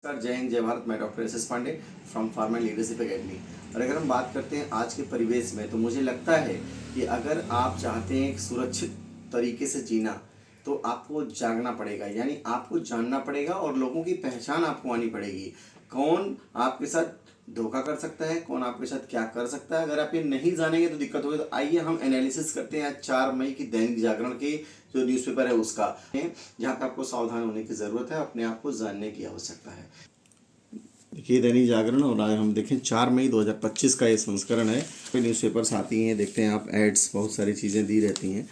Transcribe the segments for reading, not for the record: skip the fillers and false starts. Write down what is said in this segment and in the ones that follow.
नमस्कार, जय हिंद, जय भारत। मैं doctor S S Pandey from pharma leadership academy. और अगर हम बात करते हैं आज के परिवेश में, तो मुझे लगता है कि अगर आप चाहते हैं एक सुरक्षित तरीके से जीना, तो आपको जागना पड़ेगा, यानी आपको जानना पड़ेगा और लोगों की पहचान आपको आनी पड़ेगी। कौन आपके साथ धोखा कर सकता है, कौन आपके साथ क्या कर सकता है, अगर आप ये नहीं जानेंगे तो दिक्कत होगी। तो आइए हम एनालिसिस करते हैं आज 4 मई की दैनिक जागरण के जो न्यूज़पेपर है उसका, जहाँ पे आपको सावधान होने की ज़रूरत है, अपने आप को जानने की आवश्यकता है। देखिए दैनिक जागरण, और आज हम देखें 4 मई 2025 का ये संस्करण है। न्यूज़पेपर्स आती हैं, देखते हैं आप, एड्स, बहुत सारी चीज़ें दी रहती हैं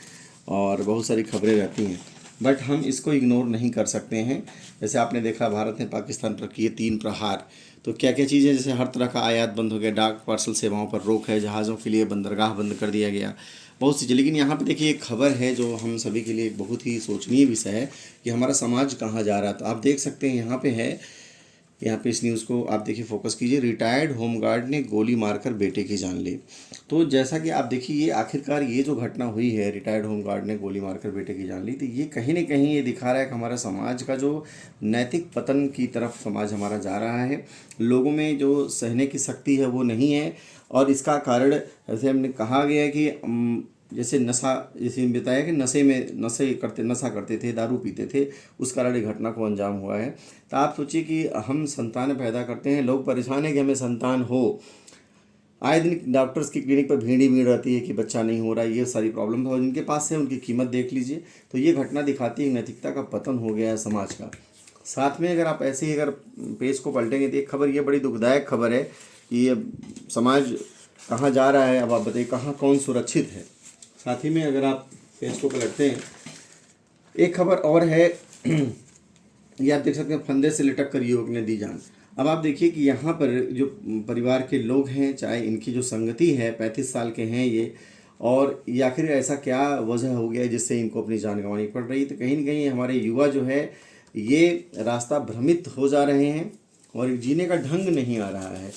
और बहुत सारी खबरें रहती हैं, बट हम इसको इग्नोर नहीं कर सकते हैं। जैसे आपने देखा, भारत ने पाकिस्तान पर किए 3 प्रहार, तो क्या क्या चीज़ें, जैसे हर तरह का आयात बंद हो गया, डाक पार्सल सेवाओं पर रोक है, जहाज़ों के लिए बंदरगाह बंद कर दिया गया, बहुत सी चीज़। लेकिन यहाँ पे देखिए एक खबर है जो हम सभी के लिए एक बहुत ही सोचनीय विषय है कि हमारा समाज कहाँ जा रहा है। तो आप देख सकते हैं यहाँ पे है, यहाँ पे इस न्यूज़ को आप देखिए, फोकस कीजिए। रिटायर्ड होमगार्ड ने गोली मारकर बेटे की जान ली। तो जैसा कि आप देखिए, ये आखिरकार ये जो घटना हुई है, रिटायर्ड होमगार्ड ने गोली मारकर बेटे की जान ली, तो ये कहीं ना कहीं ये दिखा रहा है कि हमारा समाज का जो नैतिक पतन की तरफ समाज हमारा जा रहा है। लोगों में जो सहने की शक्ति है वो नहीं है, और इसका कारण जैसे हमने कहा गया है कि जैसे नशा, जैसे बताया कि नशा करते थे, दारू पीते थे, उस कारण ये घटना को अंजाम हुआ है। तो आप सोचिए कि हम संतान पैदा करते हैं, लोग परेशान हैं कि हमें संतान हो, आए दिन डॉक्टर्स की क्लिनिक पर भीड़ ही भीड़ रहती है कि बच्चा नहीं हो रहा है, ये सारी प्रॉब्लम है, और जिनके पास है उनकी कीमत देख लीजिए। तो ये घटना दिखाती है नैतिकता का पतन हो गया है समाज का। साथ में अगर आप ऐसे ही अगर पेज को पलटेंगे तो एक खबर, ये बड़ी दुखदायक खबर है कि ये समाज कहाँ जा रहा है। अब आप बताइए कहाँ कौन सुरक्षित है। साथ ही में अगर आप पेज को पलटते हैं, एक खबर और है, ये आप देख सकते हैं, फंदे से लटक कर युवक ने दी जान। अब आप देखिए कि यहाँ पर जो परिवार के लोग हैं, चाहे इनकी जो संगति है, 35 साल के हैं ये, और ये आखिर ऐसा क्या वजह हो गया जिससे इनको अपनी जान गंवानी पड़ रही। तो कहीं ना कहीं हमारे युवा जो है ये रास्ता भ्रमित हो जा रहे हैं और जीने का ढंग नहीं आ रहा है।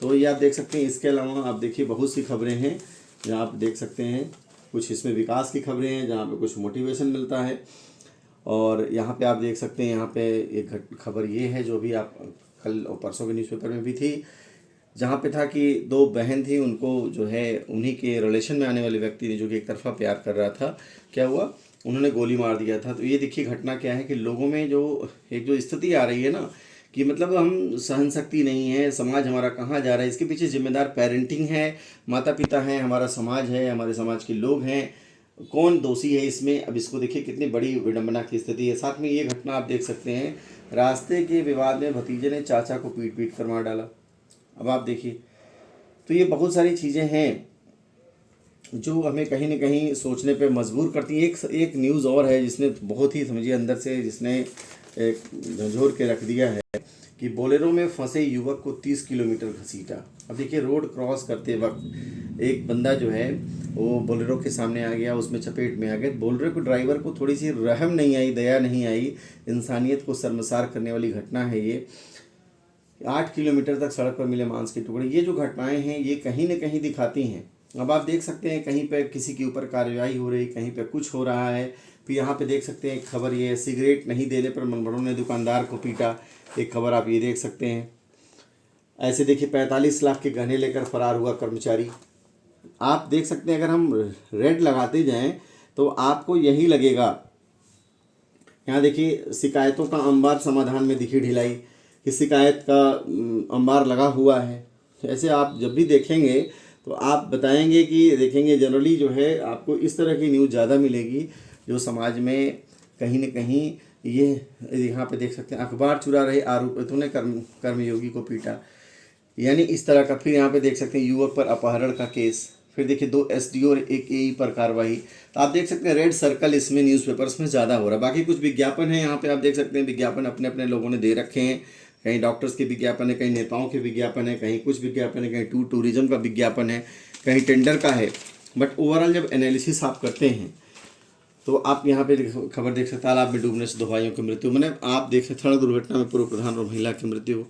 तो ये आप देख सकते हैं। इसके अलावा आप देखिए बहुत सी खबरें हैं जहाँ आप देख सकते हैं, कुछ इसमें विकास की खबरें हैं, जहाँ पे कुछ मोटिवेशन मिलता है, और यहाँ पे आप देख सकते हैं, यहाँ पे एक खबर ये है जो भी आप कल और परसों के न्यूज़पेपर में भी थी, जहाँ पे था कि 2 बहन थी, उनको जो है उन्हीं के रिलेशन में आने वाले व्यक्ति ने, जो कि एक तरफा प्यार कर रहा था, क्या हुआ, उन्होंने गोली मार दिया था। तो ये देखिए घटना क्या है कि लोगों में जो एक जो स्थिति आ रही है ना, कि मतलब हम सहन शक्ति नहीं है, समाज हमारा कहाँ जा रहा है, इसके पीछे जिम्मेदार पेरेंटिंग है, माता पिता हैं, हमारा समाज है, हमारे समाज के लोग हैं, कौन दोषी है इसमें। अब इसको देखिए कितनी बड़ी विडंबना की स्थिति है। साथ में ये घटना आप देख सकते हैं, रास्ते के विवाद में भतीजे ने चाचा को पीट पीट कर मार डाला। अब आप देखिए, तो ये बहुत सारी चीज़ें हैं जो हमें कहीं ना कहीं सोचने पे मजबूर करती हैं। एक न्यूज़ और है जिसने बहुत ही, समझिए, अंदर से जिसने एक झंझोर के रख दिया है कि बोलेरो में फंसे युवक को 30 किलोमीटर घसीटा। अब देखिए, रोड क्रॉस करते वक्त एक बंदा जो है वो बोलेरो के सामने आ गया, उसमें चपेट में आ गया। बोलेरो को ड्राइवर को थोड़ी सी रहम नहीं आई, दया नहीं आई, इंसानियत को शर्मसार करने वाली घटना है ये। 8 किलोमीटर तक सड़क पर मिले मांस के टुकड़े। ये जो घटनाएं हैं ये कहीं ना कहीं दिखाती हैं। अब आप देख सकते हैं कहीं पे किसी के ऊपर कार्रवाई हो रही, कहीं पे कुछ हो रहा है। फिर यहाँ पे देख सकते हैं एक खबर ये है, सिगरेट नहीं देने पर मनभड़ों ने दुकानदार को पीटा। एक खबर आप ये देख सकते हैं। ऐसे देखिए, 45 लाख के गहने लेकर फरार हुआ कर्मचारी। आप देख सकते हैं, अगर हम रेड लगाते जाएं तो आपको यही लगेगा। यहाँ देखिए, शिकायतों का अंबार समाधान में दिखी ढिलाई, कि शिकायत का अंबार लगा हुआ है। ऐसे आप जब भी देखेंगे तो आप बताएंगे कि देखेंगे जनरली जो है आपको इस तरह की न्यूज़ ज़्यादा मिलेगी, जो समाज में कहीं न कहीं ये, यहाँ पे देख सकते हैं, अखबार चुरा रहे आरोपितों ने कर्मयोगी को पीटा, यानी इस तरह का। फिर यहाँ पे देख सकते हैं युवक पर अपहरण का केस। फिर देखिए 2 एसडीओ और 1 एई पर कार्रवाई। तो आप देख सकते हैं रेड सर्कल इसमें न्यूज़पेपर्स में ज़्यादा हो रहा है। बाकी कुछ विज्ञापन है यहाँ पे, आप देख सकते हैं विज्ञापन अपने अपने लोगों ने दे रखे हैं। कहीं डॉक्टर्स के विज्ञापन है, कहीं नेताओं के विज्ञापन है, कहीं कुछ विज्ञापन है, कहीं टूरिज्म का विज्ञापन है, कहीं टेंडर का है। बट ओवरऑल जब एनालिसिस आप करते हैं तो आप यहाँ पे खबर देख सकते, तालाब में डूबने से 2 भाइयों की मृत्यु। मैंने आप देख सकते, सड़क दुर्घटना में पूर्व प्रधान और महिला की मृत्यु।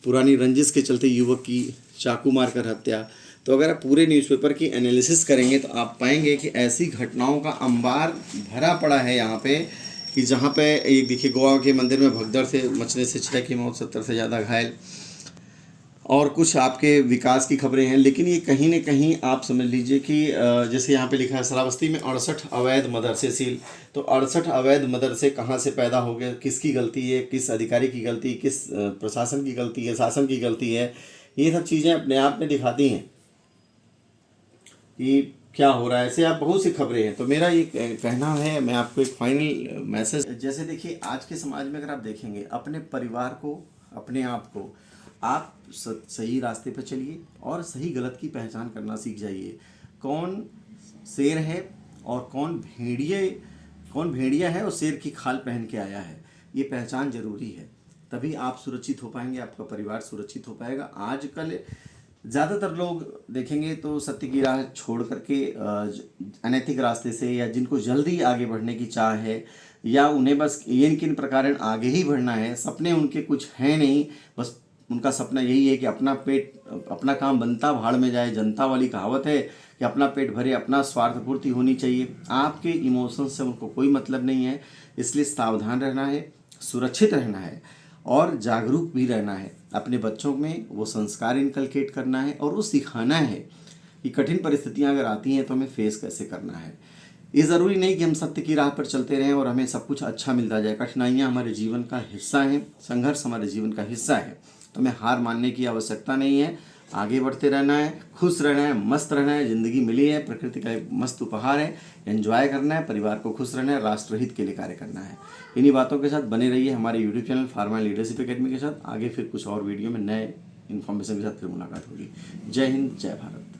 पुरानी रंजिश के चलते युवक की चाकू मारकर हत्या। तो अगर आप पूरे न्यूज़पेपर की एनालिसिस करेंगे तो आप पाएंगे कि ऐसी घटनाओं का अंबार भरा पड़ा है यहाँ पे, कि जहाँ पे एक देखिए गोवा के मंदिर में भगदड़ से मचने से 6 की मौत, 70 से ज़्यादा घायल, और कुछ आपके विकास की खबरें हैं। लेकिन ये कहीं न कहीं आप समझ लीजिए कि जैसे यहाँ पे लिखा है श्रावस्ती में 68 अवैध मदरसे सील। तो 68 अवैध मदरसे कहाँ से पैदा हो गए, किसकी गलती है, किस अधिकारी की गलती, किस प्रशासन की गलती है, शासन की गलती है, ये सब चीज़ें अपने आप में दिखाती हैं कि क्या हो रहा है। ऐसे आप बहुत सी खबरें हैं। तो मेरा ये कहना है, मैं आपको एक फाइनल मैसेज, जैसे देखिए आज के समाज में अगर आप देखेंगे, अपने परिवार को, अपने आप को आप सही रास्ते पर चलिए और सही गलत की पहचान करना सीख जाइए। कौन शेर है और कौन भेड़िया है और शेर की खाल पहन के आया है, ये पहचान जरूरी है। तभी आप सुरक्षित हो पाएंगे, आपका परिवार सुरक्षित हो पाएगा। आजकल ज़्यादातर लोग देखेंगे तो सत्य की राह छोड़ करके अनैतिक रास्ते से, या जिनको जल्दी आगे बढ़ने की चाह है, या उन्हें बस ये किन प्रकार आगे ही बढ़ना है, सपने उनके कुछ हैं नहीं, बस उनका सपना यही है कि अपना पेट, अपना काम बनता भाड़ में जाए। जनता वाली कहावत है कि अपना पेट भरे, अपना स्वार्थ पूर्ति होनी चाहिए। आपके इमोशन से उनको कोई मतलब नहीं है। इसलिए सावधान रहना है, सुरक्षित रहना है और जागरूक भी रहना है। अपने बच्चों में वो संस्कार इनकलकेट करना है और वो सिखाना है कि कठिन परिस्थितियां अगर आती हैं तो हमें फेस कैसे करना है। ये ज़रूरी नहीं कि हम सत्य की राह पर चलते रहें और हमें सब कुछ अच्छा मिलता जाए। कठिनाइयाँ हमारे जीवन का हिस्सा हैं, संघर्ष हमारे जीवन का हिस्सा है। तो हमें हार मानने की आवश्यकता नहीं है, आगे बढ़ते रहना है, खुश रहना है, मस्त रहना है। ज़िंदगी मिली है, प्रकृति का एक मस्त उपहार है, एंजॉय करना है, परिवार को खुश रहना है, राष्ट्रहित के लिए कार्य करना है। इन्हीं बातों के साथ बने रहिए हमारे YouTube channel pharma leadership academy के साथ। आगे फिर कुछ और वीडियो में नए इन्फॉर्मेशन के साथ फिर मुलाकात होगी। जय हिंद, जय भारत।